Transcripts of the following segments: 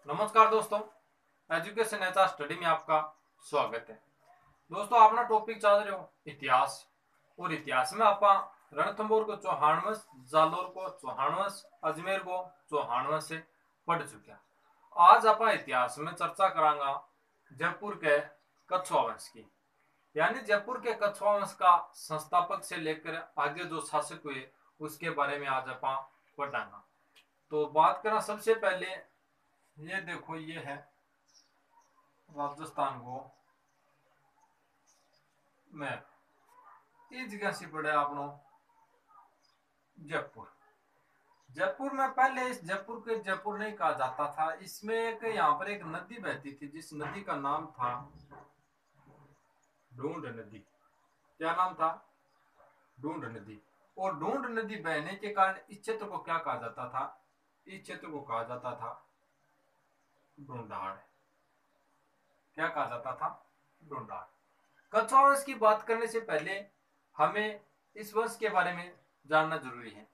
नमस्कार दोस्तों, education H study में आपका स्वागत है। दोस्तों, अपना टॉपिक चल रहे हो इतिहास। और इतिहास में आप रणथंभौर को चौहान वंश, जालोर को चौहान वंश, अजमेर को चौहान वंश से पढ़ चुके। आज आप इतिहास में चर्चा करांगा जयपुर के कछुआ वंश की। यानी जयपुर के कछुआ वंश का संस्थापक से लेकर आगे जो शासक हुए उसके बारे में आज आप पढ़ांगा। तो बात करें सबसे पहले, ये देखो, ये है राजस्थान को मैप। ये जगह से पड़े आपनो जयपुर। जयपुर में पहले इस जयपुर के जयपुर नहीं कहा जाता था। इसमें एक यहाँ पर एक नदी बहती थी जिस नदी का नाम था ढूंढ नदी। क्या नाम था? ढूंढ नदी। और ढूंढ नदी बहने के कारण इस क्षेत्र को क्या कहा जाता था? इस क्षेत्र को कहा जाता था ढूंढाड़। क्या कहा जाता था? ढूंढाड़। कछुआ वंश की बात करने से पहले हमें इस वंश के बारे में जानना जरूरी है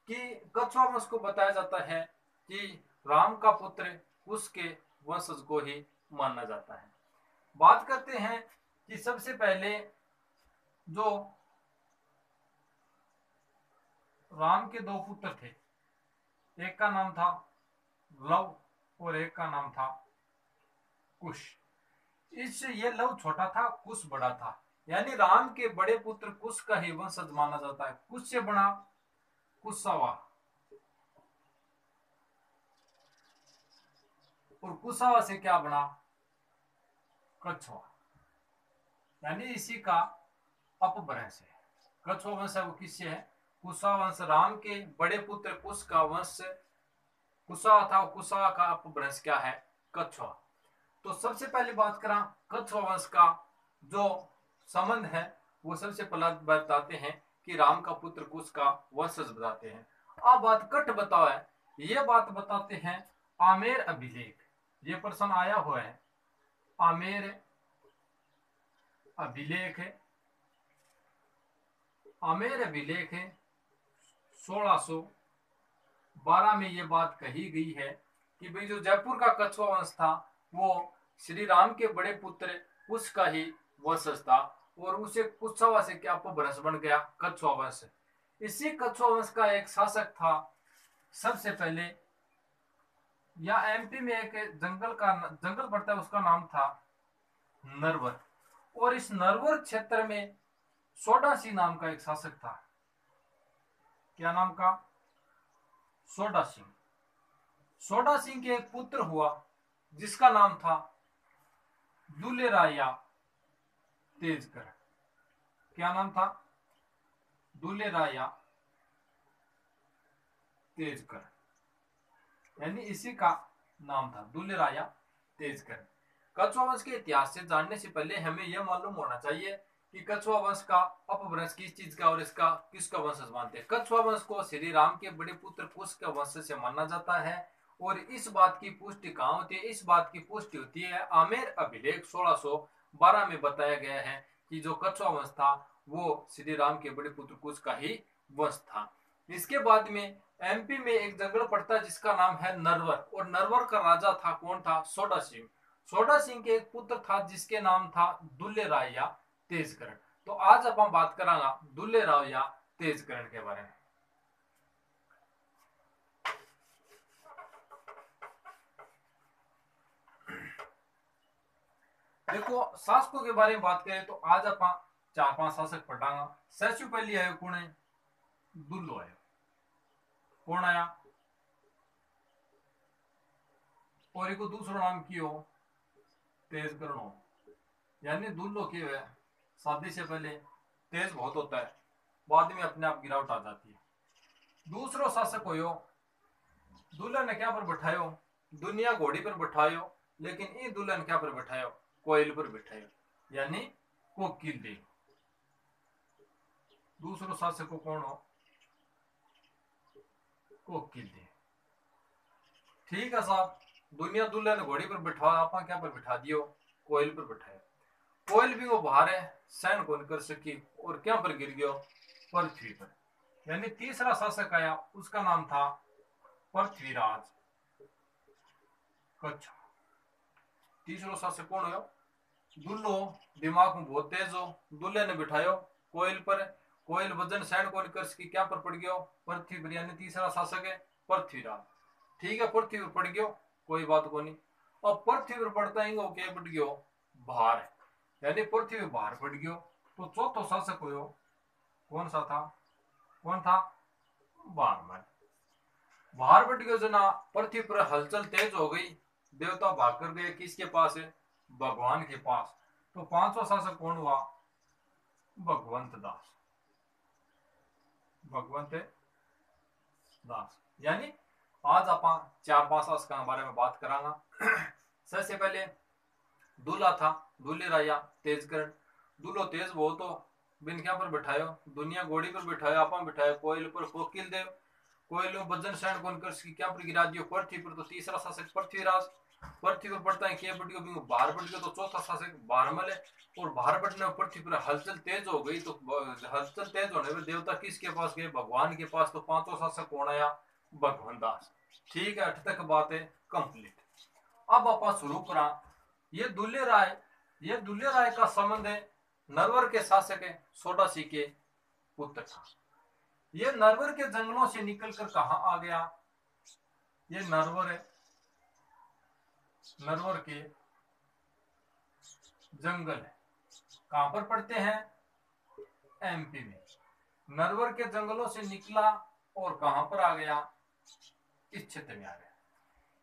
कि कछुआ वंश को बताया जाता है कि राम का पुत्र कुश के वंशज को ही माना जाता है। बात करते हैं कि सबसे पहले जो राम के दो पुत्र थे, एक का नाम था लव और एक का नाम था कुश। ये लव छोटा था, कुश बड़ा था। यानी राम के बड़े पुत्र कुश का ही वंशज माना जाता है। कुश से बना कुशावा, और कुशावा से क्या बना? कछुआ। यानी इसी का अपभ्रंश है। कछुआ वंश है वो किससे है? कुशा वंश। राम के बड़े पुत्र कुश का वंश कुशा था, कुशा का अपभ्रंश क्या है? कछुआ। तो सबसे पहले बात करा कछुआ वंश का जो संबंध है वो सबसे पहले बताते हैं कि राम का पुत्र कुश का वंशज बताते हैं। अब बात कट बताओ है, ये बात बताते हैं आमेर अभिलेख। ये प्रश्न आया हुआ है। आमेर अभिलेख है, आमेर अभिलेख है 1612 में ये बात कही गई है कि भाई जो जयपुर का कछुआ वंश था वो श्री राम के बड़े पुत्र कुश का ही वंशज था, और उसे कुशवा से क्या अपभ्रंश बन गया? कछुआ वंश। इसी कछुआ वंश का एक शासक था सबसे पहले, या एमपी में एक जंगल पड़ता है, उसका नाम था नरवर। और इस नरवर क्षेत्र में सोडासी नाम का एक शासक था। क्या नाम का? सोडा सिंह। सोडा सिंह के एक पुत्र हुआ जिसका नाम था दुलेराया तेजकर। क्या नाम था? दुलेराया तेजकर। यानी इसी का नाम था दुलेराया तेजकर। कछुआ वंश के इतिहास से जानने से पहले हमें यह मालूम होना चाहिए कि कछुआ वंश का अपभ्रंश किस चीज का और इसका किसका वंशज मानते हैं। कछुआ वंश को श्री राम के बड़े पुत्र कुश के वंश से माना जाता है। और इस बात की पुष्टि कहाँ होती है? इस बात की पुष्टि होती है आमेर अभिलेख 1612 में बताया गया है कि जो कछुआ वंश था वो श्री राम के बड़े पुत्र कुश का ही वंश था। इसके बाद में एमपी में एक जंगल पड़ता है जिसका नाम है नरवर, और नरवर का राजा था, कौन था? सोडा सिंह। सोडा सिंह के एक पुत्र था जिसके नाम था दुल्ले राय या तेजकरण। तो आज अपन बात करांगा दुल्ले राव या तेजकरण के बारे में। देखो, शासकों के बारे में बात करें तो आज अपन 4-5 शासक पढ़ांगा। सबसे पहले आयो कौन है? दुल्लो आयो। कौन आया? और एक दूसरा नाम की हो तेजकरण हो। यानी दुल्लो की है शादी से पहले तेज बहुत होता है, बाद में अपने आप गिरावट आ जाती है। दूसरो शासक हो दुल्हन ने क्या पर बैठायो? दुनिया घोड़ी पर बैठायो, लेकिन ये दुल्हन क्या पर बैठायो? कोयल पर बैठायो, यानी कोकिल दे। दूसरो शासक को कौन हो? कोकिल दे। ठीक है साहब, दुनिया दुल्हन घोड़ी पर बैठा, आप क्या पर बैठा दियो? कोयल पर बैठाया। कोयल भी वो बाहर है, सहन कौन कर सकी, और क्या पर गिर गयो? पृथ्वी पर। यानी तीसरा शासक आया, उसका नाम था पृथ्वीराज। कच्छ। तीसरो शासक कौन हो? दुल्लो। दिमाग में बहुत तेज हो, दुल्ले ने बिठायो कोयल पर, कोयल वजन सहन को कर सकी, क्या पर पड़ गयो? पृथ्वी पर। यानी तीसरा शासक है पृथ्वीराज। ठीक है, पृथ्वी पर पड़ गयो, कोई बात को नहीं। अब पृथ्वी पर पड़ता ही क्या पड़ गयो? भार, यानी पृथ्वी पर भार पड़ गयो। तो चौथो शासक हो कौन सा था? कौन था? बारमन। भार बढ़ गयो जना, पृथ्वी पर हलचल तेज हो गई, देवता भाग कर गए किसके पास है? भगवान के पास। तो पांचवा शासक कौन हुआ? भगवंत दास। भगवंत दास। यानी आज आप 4-5 शासकों के बारे में बात करांगा। सबसे पहले दूल्हा था, दूल्हे राजा तेजकरण। दूल्हो तेज बहुत हो, बिन क्या पर बिठायो? दुनिया घोड़ी पर बिठायो, आपा बिठायो कोयल पर, कोकिल देव। कोयल वजन सहन कौन कर सकी, क्या पर गिरा दियो? पृथ्वी पर। तो तीसरा शासक पृथ्वीराज। पृथ्वी पर पड़ता है क्या बढ़ गयो? बाहर बढ़ गयो। तो चौथा शासक भारमल है। और बाहर बढ़ने में पृथ्वी पर हलचल तेज हो गई, तो हलचल तेज होने में देवता किसके पास गए? भगवान के पास। तो पांचवा शासक कौन आया? भगवान दास। ठीक है, अठ तक बात है कंप्लीट। अब आप शुरू करा। ये दुल्ले राय, ये दुल्ले राय का संबंध है नरवर के शासक है सोडासी के पुत्र था। ये नरवर के जंगलों से निकलकर कहा आ गया? ये नरवर है, नरवर के जंगल है। कहां पर पड़ते हैं? एमपी में। नरवर के जंगलों से निकला और कहां पर आ गया? इस क्षेत्र में आ गया।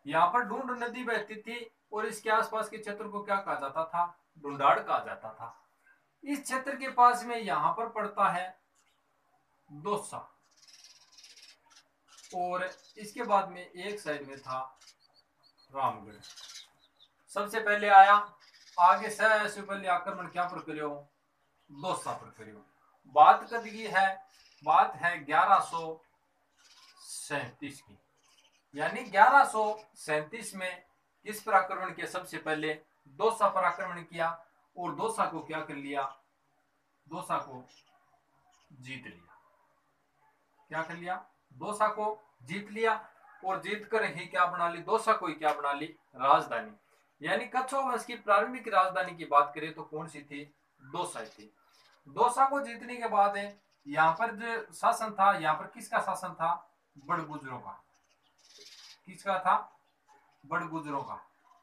यहाँ पर ढूंढ नदी बहती थी और इसके आसपास के क्षेत्र को क्या कहा जाता था? ढूंढाड़ कहा जाता था। इस क्षेत्र के पास में यहां पर पड़ता है दौसा, और इसके बाद में एक साइड में था रामगढ़। सबसे पहले आया, आगे से पहले आक्रमण क्या पर करियो? दौसा पर करियो। बात कद की है? बात है 1137 की। यानी 1137 में किस पर आक्रमण किया? सबसे पहले दौसा पर आक्रमण किया और दौसा को क्या कर लिया? दौसा को जीत लिया। क्या कर लिया? दौसा को जीत लिया। और जीत कर ही क्या बना ली? दौसा को ही क्या बना ली? राजधानी। यानी कच्छो वंश की प्रारंभिक राजधानी की बात करें तो कौन सी थी? दौसा थी। दौसा को जीतने के बाद यहाँ पर जो शासन था, यहाँ पर किसका शासन था? बड़गुजरों का। किसका था? बड़गुजरों का।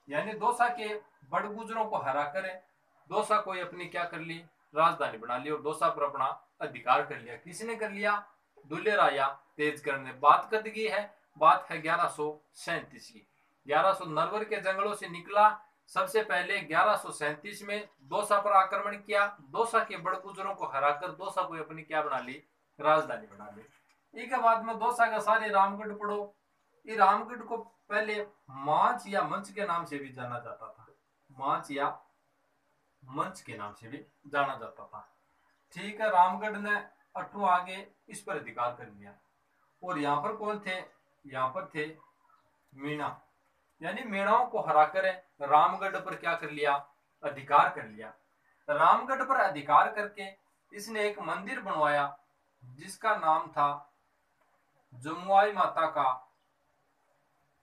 यानी दौसा के बड़गुजरों को हरा कर दौसा को अपनी क्या कर ली? राजधानी बना ली और दौसा पर अपना अधिकार कर लिया। किसने कर लिया? दुल्ले राजा तेजकरण ने। बात कद की है? बात है 1137 की। 1100 नरवर के जंगलों से निकला, सबसे पहले 1137 में दौसा पर आक्रमण किया, दौसा के बड़गुजरों को हराकर दौसा को अपनी क्या बना ली? राजधानी बना ली। इसके बाद में दौसा का सारे रामगढ़ पढ़ो। ये रामगढ़ को पहले मांच या मंच के नाम से भी जाना जाता था। मांच या मंच के नाम से भी जाना जाता था। ठीक है, रामगढ़ ने अठू आगे इस पर अधिकार कर लिया। और यहाँ पर कौन थे? यहाँ पर थे मीणा। यानी मीणाओं को हराकर रामगढ़ पर क्या कर लिया? अधिकार कर लिया। रामगढ़ पर अधिकार करके इसने एक मंदिर बनवाया जिसका नाम था जमुआई माता का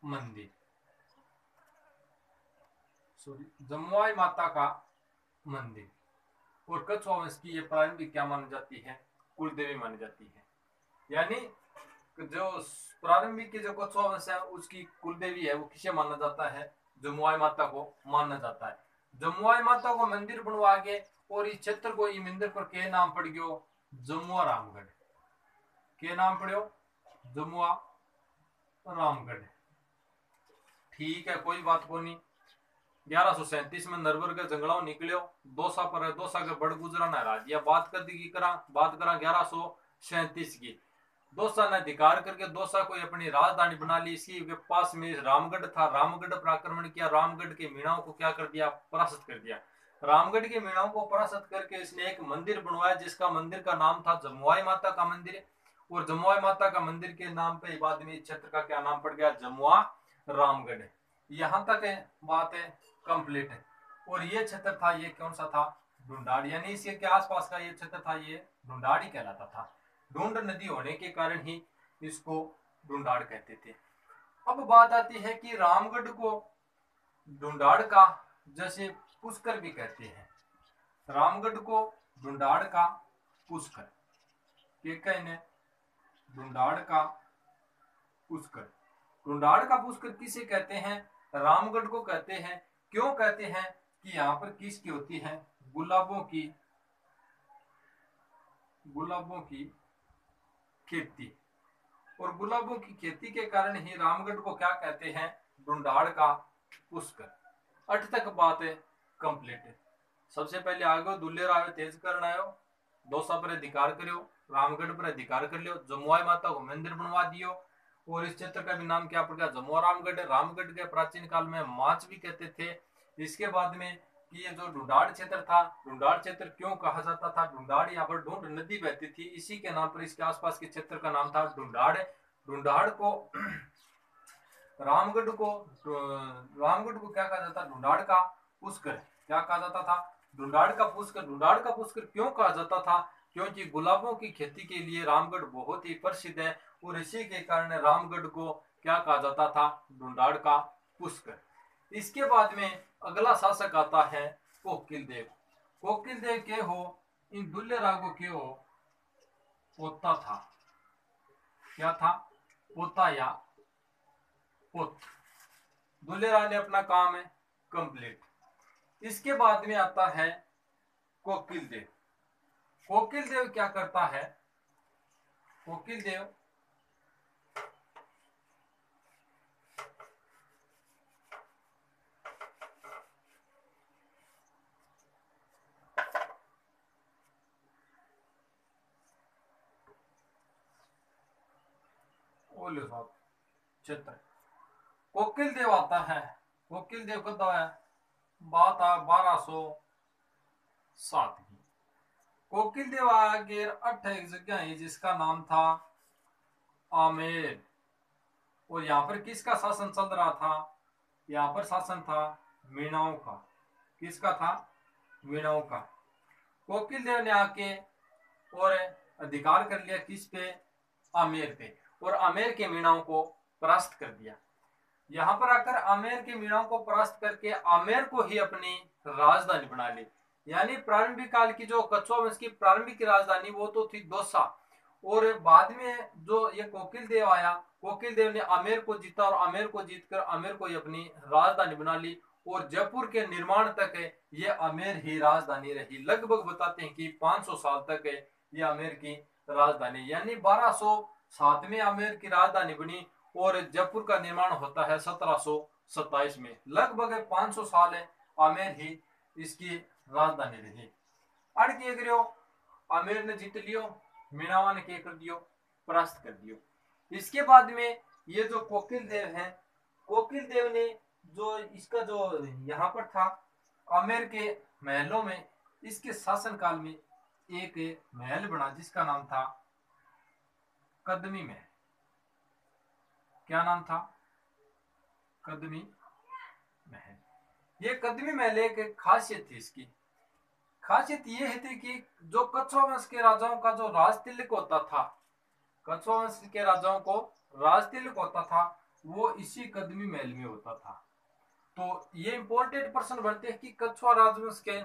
मंदिर। जमुआई माता का मंदिर। और कच्छवा वंश की ये प्रारंभिक क्या मानी जाती है? कुलदेवी मानी जाती है। यानी जो प्रारंभिक की जो कच्छवा वंश है उसकी कुलदेवी है वो किसे माना जाता है? जमुआई माता को माना जाता है। जमुआई माता को मंदिर बनवा के और इस क्षेत्र को ये मंदिर पर के नाम पड़ गयो? जमुआ रामगढ़। के नाम पड़ो? जमुआ रामगढ़। ठीक है, कोई बात को नहीं। 1137 में नरवर के जंगलों निकलियो, दौसा पर दौसा के बड़ गुजरा ने हरा दिया। बात कर दी करा? बात करा 1137 की। दौसा ने अधिकार करके दौसा को अपनी राजधानी बना ली। इसी के पास में रामगढ़ था, रामगढ़ पर आक्रमण किया, रामगढ़ के मीणाओं को क्या कर दिया? परास्त कर दिया। रामगढ़ के मीणाओं को परास्त करके इसने एक मंदिर बनवाया जिसका मंदिर का नाम था जमुआई माता का मंदिर। और जमुआई माता का मंदिर के नाम पे बाद में क्षेत्र का क्या नाम पड़ गया? जमुआ रामगढ़। यहां तक बात है कंप्लीट है। और ये क्षेत्र था, ये कौन सा था? ढूंढाड़। यानी इसके के आसपास का ये क्षेत्र था, ये ढूंढाड़ ही कहलाता था। ढूंढ नदी होने के कारण ही इसको ढूंढाड़ कहते थे। अब बात आती है कि रामगढ़ को ढूंढाड़ का जैसे पुष्कर भी कहते हैं, रामगढ़ को ढूंढाड़ का पुष्कर के कहने, ढूंढाड़ का पुष्कर। ढूंढाड़ का पुष्कर किसे कहते हैं? रामगढ़ को कहते हैं। क्यों कहते हैं? कि यहाँ पर किसकी होती है? गुलाबों की खेती, और गुलाबों की खेती के कारण ही रामगढ़ को क्या कहते हैं? ढूंढाड़ का पुष्कर। 8 तक बात कंप्लीट है। सबसे पहले आगे दुल्ले रावे तेज करना आयो, दोसा पर अधिकार करियो, रामगढ़ पर अधिकार कर लियो, जमुआई माता को मंदिर बनवा दियो, और इस क्षेत्र का भी नाम क्या पड़ गया? जमुआ रामगढ़। रामगढ़ के प्राचीन काल में माच भी कहते थे। इसके बाद में कि ये जो ढूंढाड़ क्षेत्र था, ढूंढाड़ क्षेत्र क्यों कहा जाता था? ढूंढाड़ यहाँ पर ढूंढ नदी बहती थी, इसी के नाम पर इसके आसपास के क्षेत्र का नाम था ढूंढाड़। ढूंढाड़ को रामगढ़ को क्या कहा जाता? ढूंढाड़ का पुष्कर। क्या कहा जाता था? ढूंढाड़ का पुष्कर। ढूंढाड़ का पुष्कर क्यों कहा जाता था? क्योंकि गुलाबों की खेती के लिए रामगढ़ बहुत ही प्रसिद्ध है, और इसी के कारण रामगढ़ को क्या कहा जाता था? ढूंढाड़ का पुष्कर। इसके बाद में अगला शासक आता है कोकिल देव। कोकिल देव के हो इन दुल्ले रागों के हो पोता था। क्या था? पोता या पुत्र। दुल्ले राग ने अपना काम है कंप्लीट। इसके बाद में आता है कोकिल देव। कोकिल देव क्या करता है? कोकिल देव क्षेत्र। कोकिल देव आता है। कोकिल देव कब है? बात आ 1207 की। कोकिल देव आगे 8 एक जगह है जिसका नाम था आमेर, और यहाँ पर किसका शासन चल रहा था? यहाँ पर शासन था मीणाओं का। किसका था? मीणाओं का। कोकिल देव ने आके और अधिकार कर लिया किस पे? आमेर पे, और आमेर के मीणाओं को परास्त कर दिया। यहाँ पर आकर आमेर के मीणाओं को परास्त करके आमेर को ही अपनी राजधानी बना ली। यानी प्रारंभिक काल की जो कछुआ वंश की प्रारंभिक राजधानी वो तो थी दौसा, और बाद में जो ये कोकिल देव आया, कोकिल देव ने आमेर को जीता, और आमेर को जीतकर आमेर को ही अपनी राजधानी बना ली, और जयपुर के निर्माण तक ये आमेर ही राजधानी रही। लगभग बताते हैं कि 500 साल तक ये आमेर की राजधानी, यानी 1207 में आमेर की राजधानी बनी, और जयपुर का निर्माण होता है 1727 में। लगभग 500 साल है आमेर ही इसकी राजधानी रही। अड़ के करियो आमेर ने जीत लियो, मीणावा ने क्या कर दियो? परास्त कर दियो। इसके बाद में ये जो कोकिल देव है, कोकिल देव ने जो इसका जो यहाँ पर था आमेर के महलों में, इसके शासन काल में एक महल बना जिसका नाम था कदमी महल। क्या नाम था? कदमी महल। ये कदमी महल एक खासियत थी। इसकी खासियत ये थी कि जो कछुआ वंश के राजाओं का जो राज तिलक होता था, कछुआ वंश के राजाओं को राज तिलक होता था, वो इसी कदमी महल में होता था। तो ये इंपॉर्टेंट प्रश्न बनते हैं कि कछुआ राजवंश के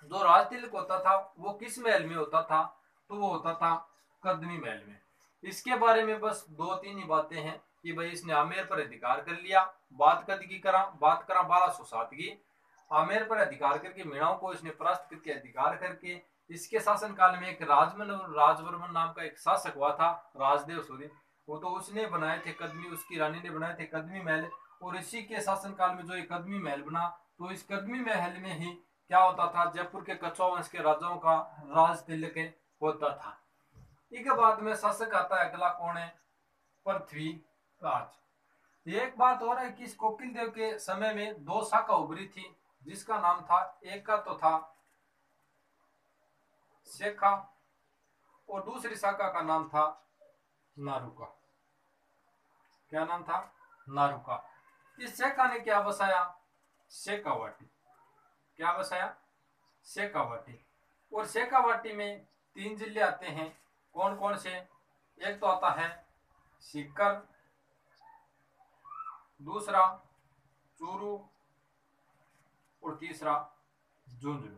जो राज तिलक होता था वो किस महल में होता था? तो वो होता था कदमी महल में। इसके बारे में बस 2-3 ही बातें हैं कि भाई इसने आमेर पर अधिकार कर लिया। बात कद की करा? बात करा 1207 की। आमेर पर अधिकार करके मीणाओं को इसने परास्त करके अधिकार करके इसके शासन काल में एक राजवर्मन नाम का एक शासक हुआ था, राजदेव सूर्य। वो तो उसने बनाए थे कदमी, उसकी रानी ने बनाए थे कदमी महल, और इसी के शासन काल में जो एक कदमी महल बना, तो इस कदमी महल में ही क्या होता था? जयपुर के कछुआ वंश के राजाओं का राज तिलक होता था। इसके बाद में शासक आता है अगला, कौन है? पृथ्वीराज। एक बात और है कि इस कोकिल देव के समय में 2 शाखा उभरी थी, जिसका नाम था, एक का तो था शेखा, और दूसरी शाखा का नाम था नारुका। क्या नाम था? नारुका। इस शेखा ने क्या बसाया? शेखावाटी। क्या बसाया? शेखावाटी। और शेखावाटी में 3 जिले आते हैं। कौन कौन से? एक तो आता है सीकर, दूसरा चूरू, और तीसरा झुंझुनू।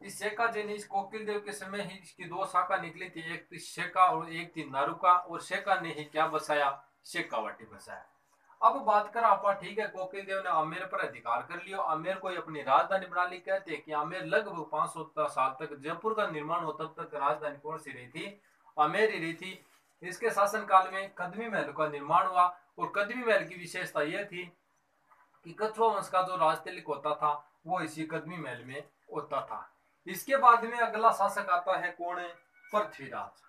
इस शेखा जैन इस कोकिल देव के समय ही इसकी दो शाखा निकली थी, एक थी शेखा और एक थी नारुका, और शेखा ने ही क्या बसाया, शेखावाटी बसाया। अब बात करें आपा, ठीक है, कोकिल देव ने आमेर पर अधिकार कर लिया, आमेर को अपनी राजधानी बना ली। कहते हैं कि आमेर लगभग 500 साल तक, जयपुर का निर्माण हो तब तक राजधानी कौन सी रही थी, आमेर ही रही थी। इसके शासन काल में कदमी महल का निर्माण हुआ, और कदमी महल की विशेषता यह थी कि कछुआ वंश का जो राजतिलक होता था वो इसी कदमी महल में होता था। इसके बाद में अगला शासक आता है कौन है, पृथ्वीराज।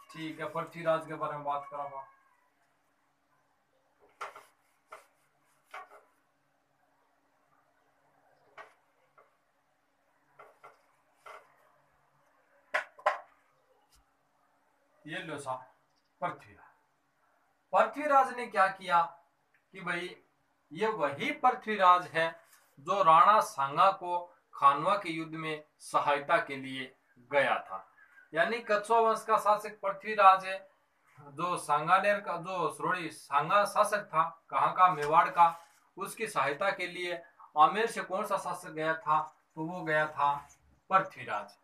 ठीक है, पृथ्वीराज के बारे में बात करा। ये लो सा पृथ्वीराज। पृथ्वीराज ने क्या किया कि भाई ये वही पृथ्वीराज है जो राणा सांगा को खानवा के युद्ध में सहायता के लिए गया था। यानी कछुआ वंश का शासक पृथ्वीराज है, जो सांगानेर का जो सॉरी सांगा शासक था, कहाँ का, मेवाड़ का, उसकी सहायता के लिए आमेर से कौन सा शासक गया था, तो वो गया था पृथ्वीराज।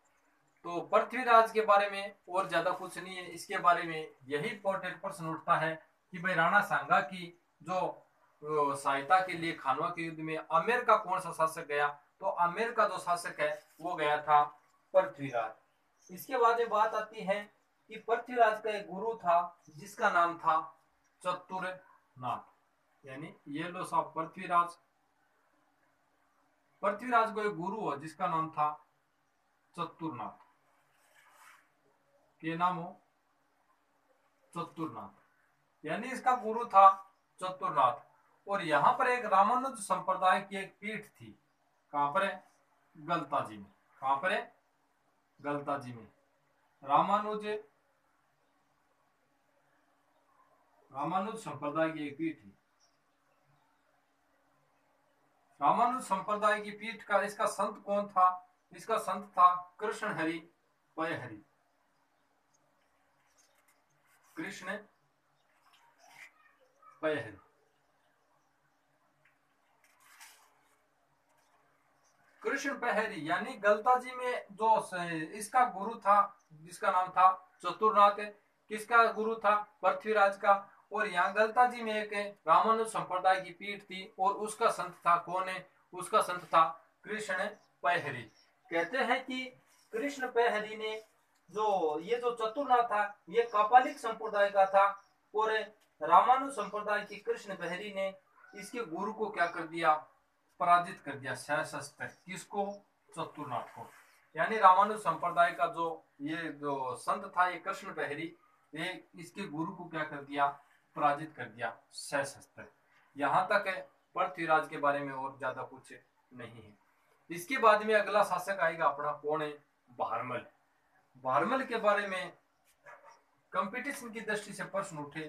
तो पृथ्वीराज के बारे में और ज्यादा कुछ नहीं है, इसके बारे में यही इंपॉर्टेंट प्रश्न उठता है कि भाई राणा सांगा की जो सहायता के लिए खानवा के युद्ध में आमेर का कौन सा शासक गया, तो आमेर का जो शासक है वो गया था पृथ्वीराज। इसके बाद में बात आती है कि पृथ्वीराज का एक गुरु था जिसका नाम था चतुरनाथ। यानी ये लो साहब पृथ्वीराज, पृथ्वीराज को एक गुरु हो जिसका नाम था चतुरनाथ, के नाम हो चतुरनाथ, यानी इसका गुरु था चतुरनाथ। और यहां पर एक रामानुज संप्रदाय की एक पीठ थी, कहां पर है, गलता जी में। कहां पर है, गलता जी में। रामानुज रामानुज संप्रदाय की एक पीठ थी। रामानुज संप्रदाय की पीठ का इसका संत कौन था, इसका संत था कृष्ण हरि पयहरि। कृष्ण पयहरि। कृष्ण पहरी यानी गलता जी में जो इसका गुरु था जिसका नाम था चतुरनाथ, किसका गुरु था, पृथ्वीराज का। और यहाँ गलता जी में एक रामानुज संप्रदाय की पीठ थी और उसका संत था कौन है, उसका संत था कृष्ण पहरी। कहते हैं कि कृष्ण पहरी ने ये जो चतुरनाथ था ये कापालिक संप्रदाय का था, और रामानुज संप्रदाय की कृष्ण पहरी ने इसके गुरु को क्या कर दिया, पराजित कर दिया सहस्त्र। किसको, चतुरनाथ को। यानी रामानुज संप्रदाय का ये जो संत था ये कृष्ण पहरी, ये इसके गुरु को क्या कर दिया, पराजित कर दिया सहस्त्र। यहाँ तक है पृथ्वीराज के बारे में, और ज्यादा कुछ नहीं है। इसके बाद में अगला शासक आएगा अपना कौन है, भारमल। भारमल के बारे में कंपटीशन की दृष्टि से प्रश्न उठे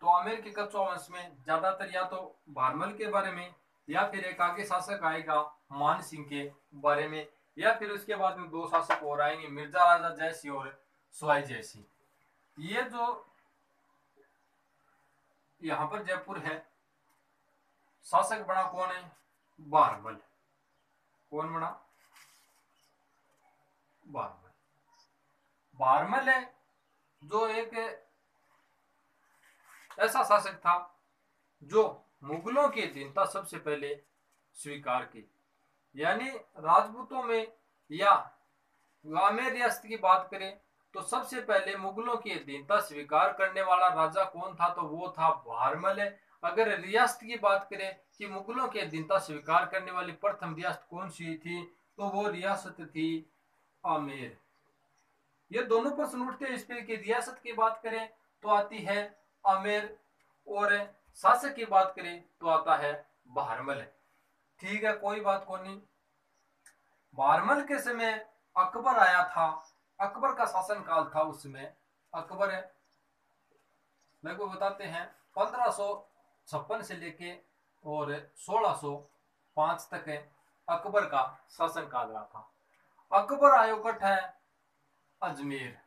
तो आमेर के कछुआ वंश में ज्यादातर या तो भारमल के बारे में, या फिर एक आगे शासक आएगा मान सिंह के बारे में, या फिर उसके बाद में दो शासक और आएंगे, मिर्जा राजा जयसिंह और सवाई जयसिंह। ये जो यहाँ पर जयपुर है, शासक बना कौन है, भारमल। कौन बना, भारमल। भारमल है जो एक ऐसा शासक था जो मुगलों की अधीनता सबसे पहले स्वीकार की। यानी राजपूतों में या आमेर रियासत की बात करें तो सबसे पहले मुगलों की अधीनता स्वीकार करने वाला राजा कौन था, तो वो था भारमल। अगर रियासत की बात करें कि मुगलों की अधीनता स्वीकार करने वाली प्रथम रियासत कौन सी थी, तो वो रियासत थी आमेर। ये दोनों प्रश्न उठते हैं इस पे कि रियासत की बात करें तो आती है आमेर, और शासक की बात करें तो आता है भारमल। ठीक है, कोई बात को नहीं। भारमल के समय अकबर आया था, अकबर का शासन काल था उसमें। अकबर लगभग बताते हैं 1556 से लेके और 1605 तक अकबर का शासन काल रहा था। अकबर आयोगठ है अजमेर।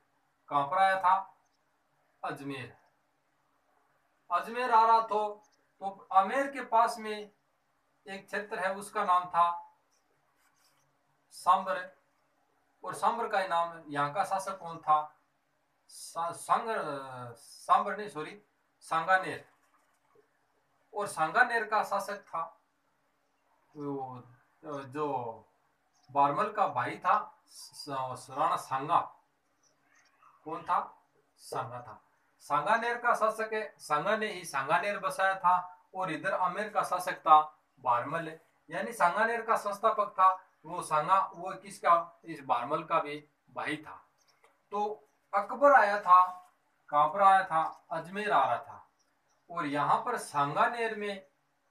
कहां पर आया था, अजमेर। अजमेर आ रहा तो आमेर के पास में एक क्षेत्र है उसका नाम था सांबर, और सांबर का नाम यहाँ का शासक कौन था? सांबर नहीं, सॉरी, सांगानेर। और सांगानेर का शासक था जो बारमल का भाई था, राणा सांगा। कौन था? सांगा था। सांगानेर का शासक है, सांगा ने ही सांगानेर बसाया था, और इधर आमेर का शासक था बारमल। यानी सांगानेर का संस्थापक था वो सांगा, वो किसका? इस बारमल का भी भाई था। तो अकबर आया था, कहां पर आया था? अजमेर आ रहा था, और यहाँ पर सांगानेर में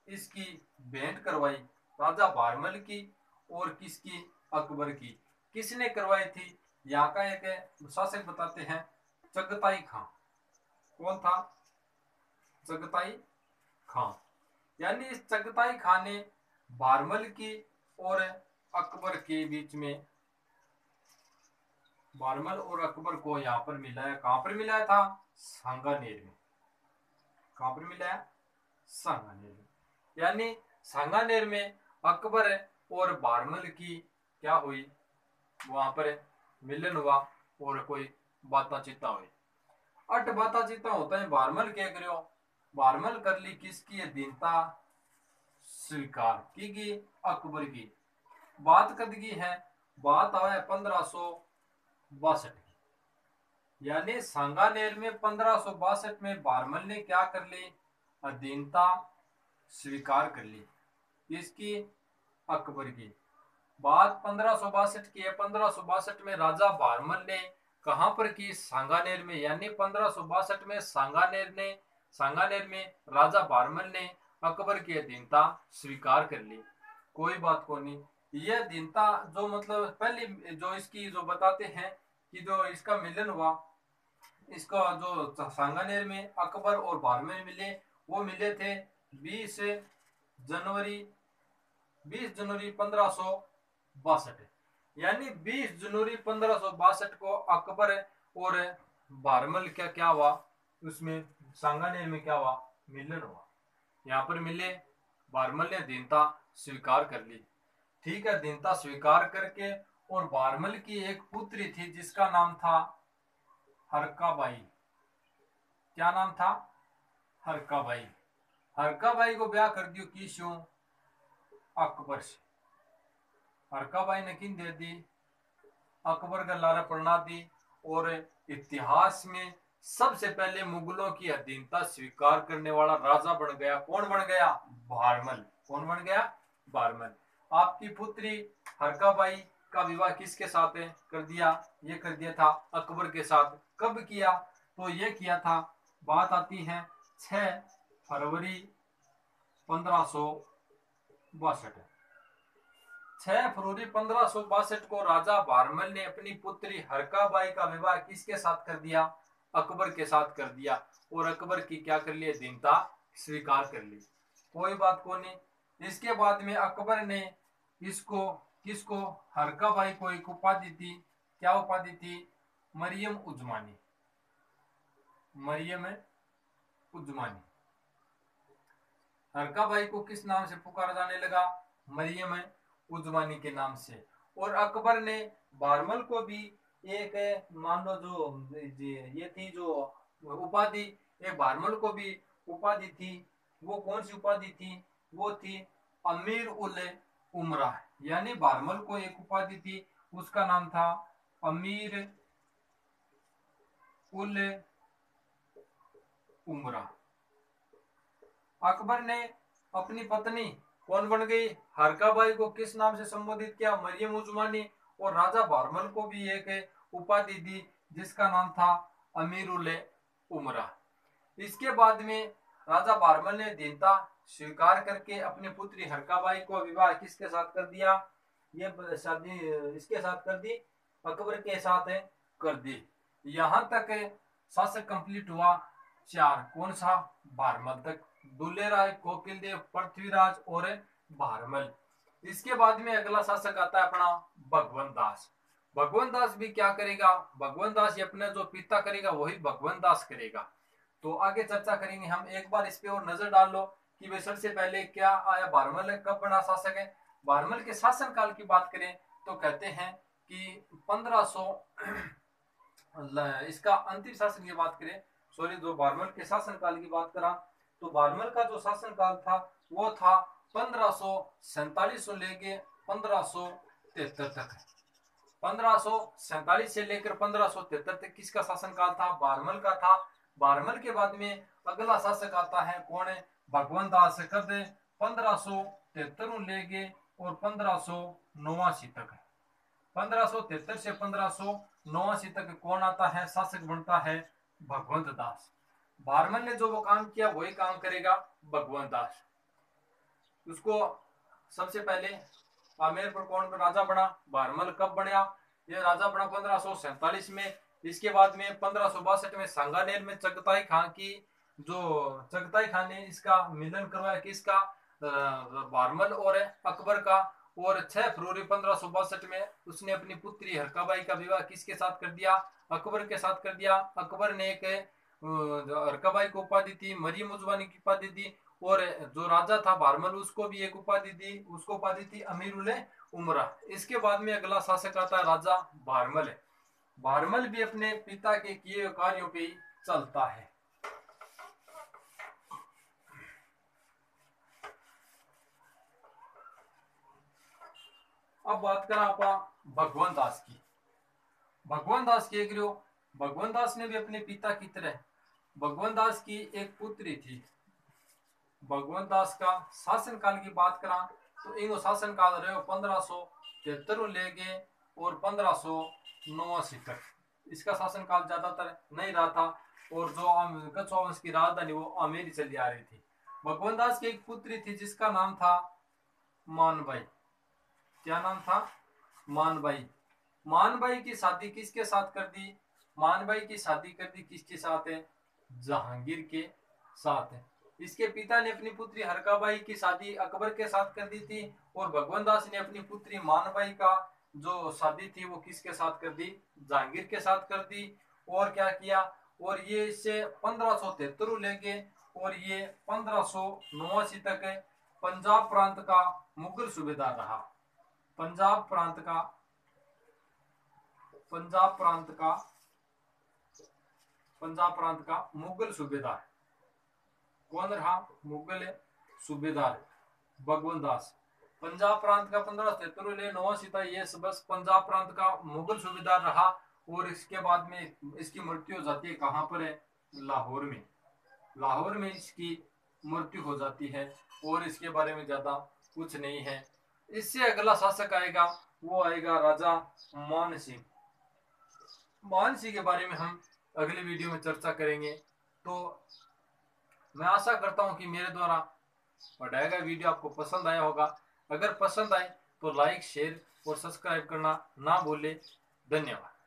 इसकी भेंट करवाई राजा बारमल की, और किसकी? अकबर की। किसने करवाई थी? यहाँ का एक शासक बताते हैं, चगताई खां। कौन था? चगताई खां। यानी इस चगताई खां ने बारमल की और अकबर के बीच में, बारमल और अकबर को यहाँ पर मिलाया। कहां पर मिलाया था? सांगानेर में। कहां पर मिलाया? सांगानेर में। यानी सांगानेर में अकबर और बारमल की क्या हुई? वहां पर मिलन हुआ, और कोई बातचीत हुई। अट बातचीत होता है, बारमल क्या करो? बारमल कर ली किसकी? दीनता स्वीकार की गई अकबर की। बात कद की है? बात आया 1562 की। यानी सांगानेर में 1562 में बारमल ने क्या कर ली? अधीनता स्वीकार कर ली। इसकी? अकबर की। बात 1562 की है। 1562 में राजा बारमल ने कहां पर की? सांगानेर में। यानी 1562 में सांगानेर में राजा बारमल ने अकबर की अधीनता स्वीकार कर ली। कोई बात को नहीं। यह अधीनता जो मतलब पहली जो इसकी जो बताते हैं कि जो इसका मिलन हुआ, इसका जो सांगानेर में अकबर और बारमल मिले, वो मिले थे 20 जनवरी 1562। यानी 20 जनवरी 1562 को अकबर और बारमल क्या क्या हुआ? उसमें सांगानेर में क्या हुआ? मिलन हुआ। यहाँ पर मिले, बारमल ने दीनता स्वीकार कर ली। ठीक है, दीनता स्वीकार करके, और बारमल की एक पुत्री थी जिसका नाम था हरकाबाई। क्या नाम था? हरकाबाई। हरकाबाई को ब्याह कर दियो किसों? अकबर से। हरकाबाई ने किन दे दी? अकबर का लारा पढ़ना दी, और इतिहास में सबसे पहले मुगलों की अधीनता स्वीकार करने वाला राजा बन गया। कौन बन गया? बारमल। कौन बन गया? बारमल। आपकी पुत्री हरकाबाई का विवाह किसके साथ कर दिया? ये कर दिया था अकबर के साथ। कब किया? तो ये किया था, बात आती है 6 फरवरी 1562। 6 फरवरी 1562 को राजा बारमल ने अपनी पुत्री हरकाबाई का विवाह किसके साथ कर दिया? अकबर के साथ कर दिया, और अकबर की क्या कर लिया? दीनता स्वीकार कर ली। कोई बात को नहीं। इसके बाद में अकबर ने इसको किसको? हरकाबाई को एक उपाधि थी। क्या उपाधि थी? मरियम उजमानी। मरियम उजमानी। हरकाबाई को किस नाम से पुकारा जाने लगा? मरियम उजमानी के नाम से। और अकबर ने बारमल को भी एक, मान लो जो ये थी जो उपाधि, एक बारमल को भी उपाधि थी। वो कौन सी उपाधि थी? वो थी अमीर उल उमरा। यानी बारमल को एक उपाधि थी, उसका नाम था अमीर उल उमरा। अकबर ने अपनी पत्नी कौन बन गई? हरकाबाई को किस नाम से संबोधित किया? मरियम उजमानी। और राजा बारमल को भी एक उपाधि दी जिसका नाम था अमीर उल उमरा। इसके बाद में राजा बारमल ने दीनता स्वीकार करके अपनी पुत्री हरकाबाई को विवाह किसके साथ कर दिया? ये शादी इसके साथ कर दी, अकबर के साथ कर दी। यहां तक शासक कंप्लीट हुआ 4। कौन सा? बारमल तक। दुल्लेराय, कोकिलदेव, पृथ्वीराज और बारमल। इसके बाद में अगला शासक आता है अपना भगवंत दास। भगवंत दास भी क्या करेगा? भगवंत दास ये अपने जो पिता करेगा वही भगवंत दास करेगा। तो आगे चर्चा करेंगे हम। एक बार इस पे और नजर डाल लो कि भाई सबसे पहले क्या आया, बारमल कब बना शासक है। बारमल के शासन काल की बात करें तो कहते हैं कि 1500 इसका अंतिम शासन की बात करें, सॉरी, जो बारमल के शासन काल की बात करा तो बारमल का जो शासन काल था वो था 1547 से लेके 1573 तक। 1547 से लेकर 1573 तक किसका शासन काल था, बारमल का था। बारमल के बाद में अगला शासक आता है कौन है, भगवंत दास। कब, 1573 लेके और 1589 तक। 1573 से 1589 तक कौन आता है, शासक बनता है भगवंत दास। बारमल ने जो वो काम किया वही काम करेगा भगवंत दास। उसको सबसे पहले आमेर पर कौन राजा बना, बारमल कब बना, ये राजा बना 1547 में। इसके बाद में 1562 में सांगानेर में चगताई खान की, जो चगताई खान ने इसका मिलन करवाया किसका, बारमल और अकबर का। और 6 फरवरी 1562 में उसने अपनी पुत्री हरकाबाई का विवाह किसके साथ कर दिया, अकबर के साथ कर दिया। अकबर ने एक हरकाबाई को उपाधि दी, मरियम उजमानी की उपाधि दी, और जो राजा था बारमल उसको भी एक उपाधि दी, उसको उपाधि थी अमीरुल उमरा। इसके बाद में अगला शासक आता है राजा बारमल है। बारमल भी अपने पिता के किए कार्यों पे ही चलता है। अब बात करें आप भगवंत दास की। भगवंत दास की भगवंत दास ने भी अपने पिता की तरह, भगवंत दास की एक पुत्री थी। भगवंत दास का शासन काल की बात करा तो इनको शासन काल रहे 1573 लेके और 1589 तक। इसका शासन काल ज्यादातर नहीं रहा था, और जो कछुआ वंश की राजधानी वो आमेर चली आ रही थी। भगवंत दास की एक पुत्री थी जिसका नाम था मानबाई। क्या नाम था, मानबाई। मानबाई की शादी किसके साथ कर दी, मानबाई की शादी कर दी किसके साथ है, जहांगीर के साथ है। इसके पिता ने अपनी पुत्री हरकाबाई की शादी अकबर के साथ कर दी थी, और भगवंत दास ने अपनी पुत्री मानबाई का जो शादी थी वो किसके साथ कर दी, जहांगीर के साथ कर दी। और क्या किया, और ये इससे 1573 लेके और ये 1589 तक पंजाब प्रांत का मुगल सूबेदार रहा। पंजाब प्रांत का मुगल सूबेदार कौन रहा, मुगल सूबेदार भगवंत दास। पंजाब प्रांत का 1573 तक ये बस पंजाब प्रांत का मुगल सूबेदार रहा। और इसके बाद में इसकी मृत्यु हो जाती है कहाँ पर है, लाहौर में। लाहौर में इसकी मृत्यु हो जाती है, और इसके बारे में ज्यादा कुछ नहीं है। इससे अगला शासक आएगा वो आएगा राजा मान सिंह। मान सिंह के बारे में हम अगले वीडियो में चर्चा करेंगे। तो मैं आशा करता हूं कि मेरे द्वारा पढ़ाया गया वीडियो आपको पसंद आया होगा। अगर पसंद आए तो लाइक, शेयर और सब्सक्राइब करना ना भूले। धन्यवाद।